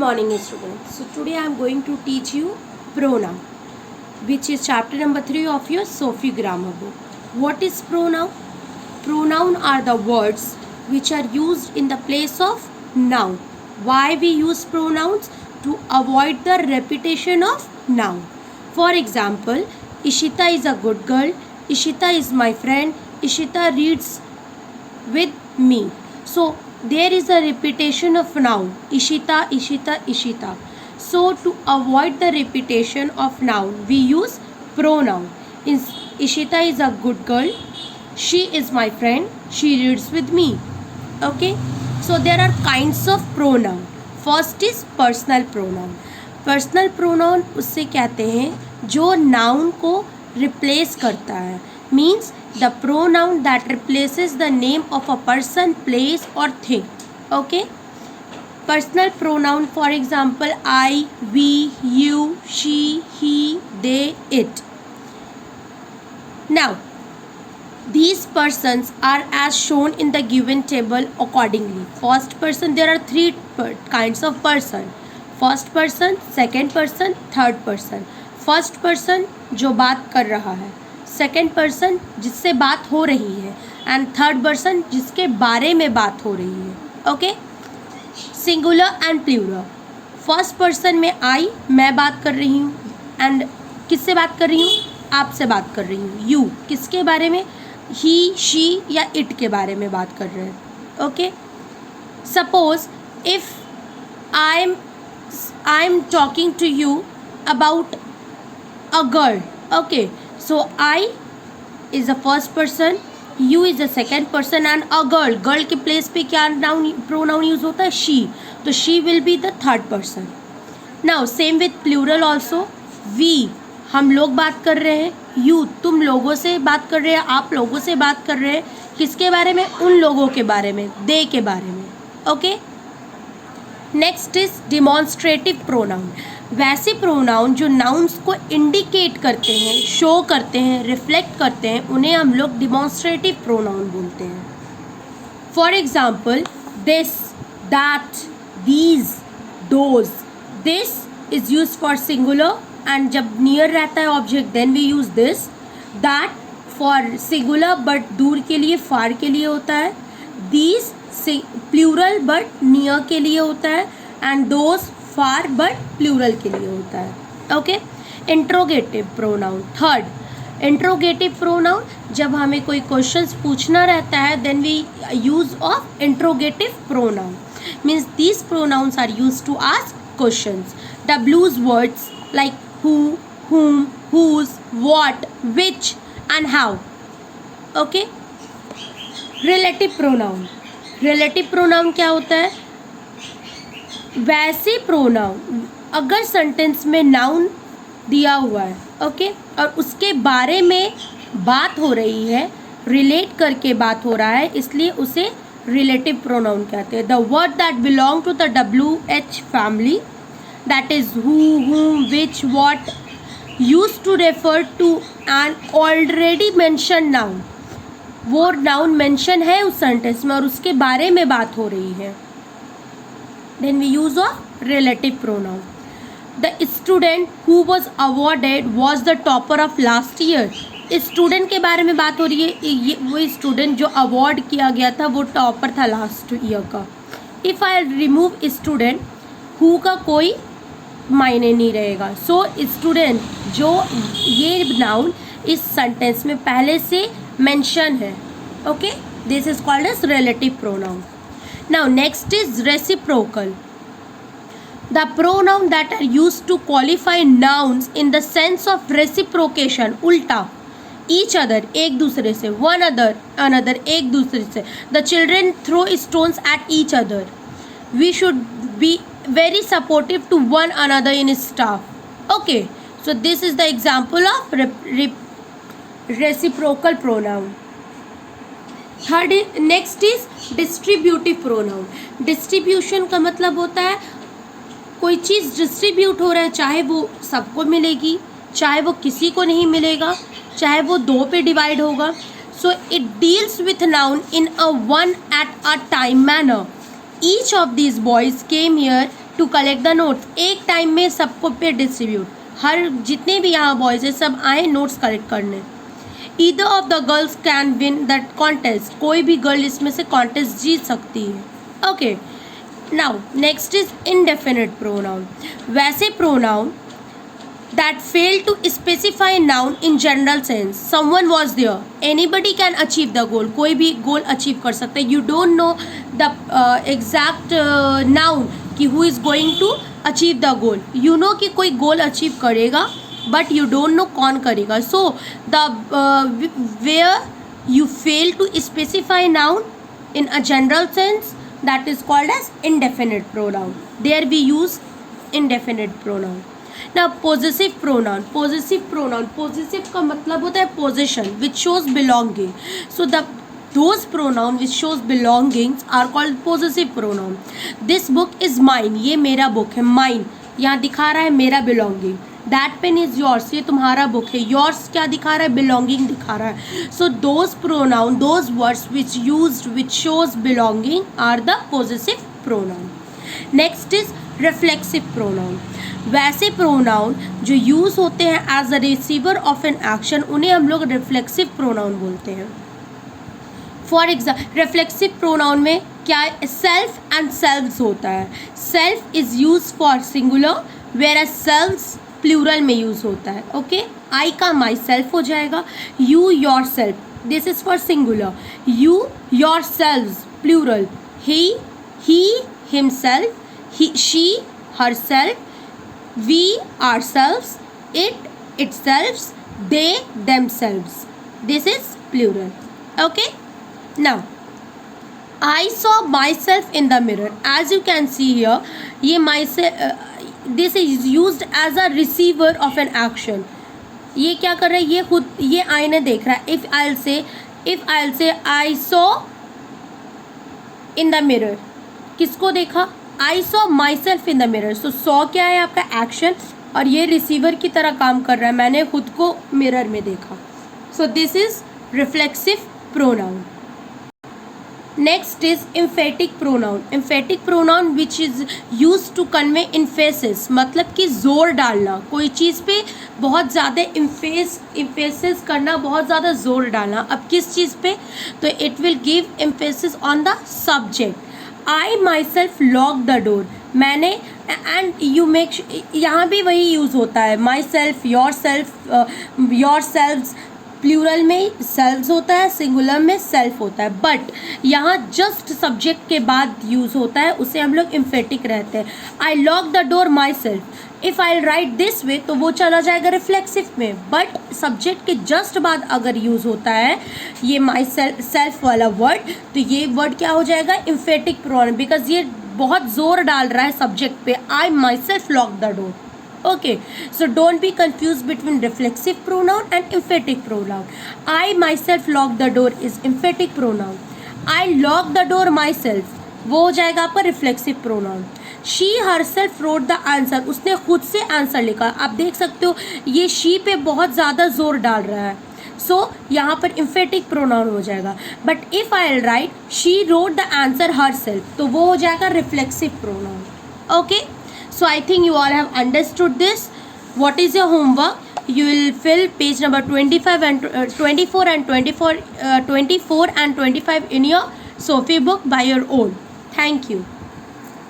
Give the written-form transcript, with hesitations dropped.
morning students. So today I am going to teach you pronoun, which is chapter number 3 of your Sophie grammar book. What is pronoun? Pronoun are the words which are used in the place of noun. Why we use pronouns? To avoid the repetition of noun. For example, Ishita is a good girl. Ishita is my friend. Ishita reads with me. So there is a repetition of noun. Ishita, Ishita, Ishita. So to avoid the repetition of noun, we use pronoun. Ishita is a good girl. She is my friend. She reads with me. Okay. So there are kinds of pronoun. First is personal pronoun. Personal pronoun उससे कहते हैं जो noun को replace करता है. Means the pronoun that replaces the name of a person, place और thing. Okay. Personal pronoun for example I, we, you, she, he, they, it. Now these persons are as shown in the given table accordingly. First person, there are three kinds of person. First person, second person, third person. First person जो बात कर रहा है, second person जिससे बात हो रही है, and third person जिसके बारे में बात हो रही है. Okay? Singular and plural. First person में I, मैं बात कर रही हूँ, and किससे बात कर रही हूँ? आपसे बात कर रही हूँ. You किसके बारे में? ही, शी या इट के बारे में बात कर रहे हैं. Okay. Suppose if I am talking to you about a girl. Okay. So I is the first person, you is the second person and a girl. Girl के प्लेस पे क्या नाउन प्रोनाउन यूज होता है? She. तो she will be the third person. Now same with plural also. We हम लोग बात कर रहे हैं, यू तुम लोगों से बात कर रहे हैं, आप लोगों से बात कर रहे हैं. किसके बारे में? उन लोगों के बारे में, दे के बारे में. Okay. Next is demonstrative pronoun. वैसे प्रोनाउन जो नाउन्स को इंडिकेट करते हैं, शो करते हैं, रिफ्लेक्ट करते हैं, उन्हें हम लोग डिमॉन्स्ट्रेटिव प्रोनाउन बोलते हैं. For example this, that, these, those. This is use for singular and जब नियर रहता है object then we use this. That for singular but दूर के लिए, फार के लिए होता है. दीज प्लूरल बट नियर के लिए होता है. And those far but plural के लिए होता है. Okay. Interrogative pronoun. Third interrogative pronoun जब हमें कोई क्वेश्चंस पूछना रहता है then we use of interrogative pronoun. Means these pronouns are use to ask questions. W's words like who, whom, whose, what, which and how. Okay. Relative pronoun. Relative pronoun क्या होता है? वैसे प्रोनाउन अगर sentence में noun दिया हुआ है, okay, और उसके बारे में बात हो रही है, रिलेट करके बात हो रहा है, इसलिए उसे रिलेटिव प्रोनाउन कहते हैं. The word that belong to the WH फैमिली, that is who, whom, which, what, used to refer to an already mentioned noun. वो noun mention है उस sentence में और उसके बारे में बात हो रही है. Then we use of relative pronoun. The student who was awarded was the topper of last year. Student के बारे में बात हो रही है. ये वो स्टूडेंट जो अवार्ड किया गया था वो टॉपर था लास्ट ईयर का. If I remove student, who का कोई मायने नहीं रहेगा. सो स्टूडेंट जो ये नाउन इस सेंटेंस में पहले से मेंशन है. Okay. This is called as relative pronoun. Now next is reciprocal. The pronoun that are used to qualify nouns in the sense of reciprocation. उल्टा, ईच अदर एक दूसरे से, वन अदर अनदर एक दूसरे से. The children throw stones at each other. We should be very supportive to one another in staff. Okay, so this is the example of reciprocal pronoun. Third next is distributive pronoun. Distribution का मतलब होता है कोई चीज़ distribute हो रहा है, चाहे वो सबको मिलेगी, चाहे वो किसी को नहीं मिलेगा, चाहे वो दो पे डिवाइड होगा. So it deals with noun in a one at a time manner. Each of these boys came here to collect the notes, एक टाइम में सबको पे डिस्ट्रीब्यूट, हर जितने भी यहाँ बॉयज़ है सब आए नोट्स कलेक्ट करने। Either of the girls can win that contest, कोई भी गर्ल इसमें से कॉन्टेस्ट जीत सकती है। Okay, now next is indefinite pronoun. वैसे pronoun that fail to specify noun in general sense, someone was there, anybody can achieve the goal, कोई भी goal achieve कर सकता है। you don't know the exact noun कि who is going to achieve the goal, you know कि कोई goal achieve करेगा but you don't know कौन करेगा। so the where you fail to specify noun in a general sense, that is called as indefinite pronoun, there we use indefinite pronoun। ना possessive pronoun, possessive का मतलब होता है position which shows belonging, so the those pronoun which shows belongings are called possessive pronoun. This book is mine, ये मेरा book है, mine यहाँ दिखा रहा है मेरा belonging. That pain is yours, ये तुम्हारा बुक है, योर्स क्या दिखा रहा है, बिलोंगिंग दिखा रहा है। So those pronoun, those words which used which shows belonging are the possessive pronoun. Next is reflexive pronoun. वैसे प्रोनाउन जो यूज़ होते हैं as a receiver of an action, उन्हें हम लोग रिफ्लेक्सिव प्रोनाउन बोलते हैं। फॉर एग्जाम्पल रिफ्लेक्सिव प्रोनाउन में क्या सेल्फ एंड सेल्व्स होता है। Self is use for singular where as selves plural में यूज होता है। ओके, आई का माई सेल्फ हो जाएगा, you yourself, this is for singular, you yourselves plural, he himself, she herself, we ourselves, it itself, they themselves, this is plural। okay, now I saw myself in the mirror, as you can see here, ये myself this is used as a receiver of an action। ये क्या कर रहा है, ये खुद ये आईने देख रहा है। if I'll say I saw in the mirror, किसको देखा, I saw my self in the mirror. So saw क्या है आपका एक्शन, और ये रिसीवर की तरह काम कर रहा है, मैंने खुद को मिरर में देखा। So this is reflexive pronoun. Next is emphatic pronoun. Emphatic pronoun which is use to convey emphasis, मतलब कि जोर डालना, कोई चीज़ पे बहुत ज़्यादा इम्फेसिस करना, बहुत ज़्यादा जोर डालना। अब किस चीज़ पे, तो it will give emphasis on the subject. I myself lock the door, मैंने, एंड यू मेक, यहाँ भी वही यूज़ होता है, myself, yourselves, plural में सेल्व्स होता है, सिंगुलर में सेल्फ होता है, बट यहाँ जस्ट सब्जेक्ट के बाद यूज़ होता है, उसे हम लोग एम्फेटिक रहते हैं। I lock the door myself, if I write this way तो वो चला जाएगा रिफ्लेक्सिव में, बट सब्जेक्ट के जस्ट बाद अगर यूज़ होता है ये माई सेल्फ वाला वर्ड, तो ये वर्ड क्या हो जाएगा, एम्फेटिक प्रोनाउन, बिकॉज ये बहुत जोर डाल रहा है सब्जेक्ट पे। I myself lock the door. okay, so don't be confused between reflexive pronoun and emphatic pronoun। I myself lock the door is emphatic pronoun। I lock the door myself वो हो जाएगा आपका reflexive pronoun. She herself wrote the answer, उसने खुद से answer लिखा। आप देख सकते हो ये शी पे बहुत ज़्यादा जोर डाल रहा है, सो यहाँ पर emphatic प्रोनाउन हो जाएगा। But if I right she wrote the answer herself, तो वो हो जाएगा reflexive pronoun. Okay, so I think you all have understood this। what is your homework, you will fill page number 25 and 24 and 24 and 25 in your Sophie book by your own। thank you।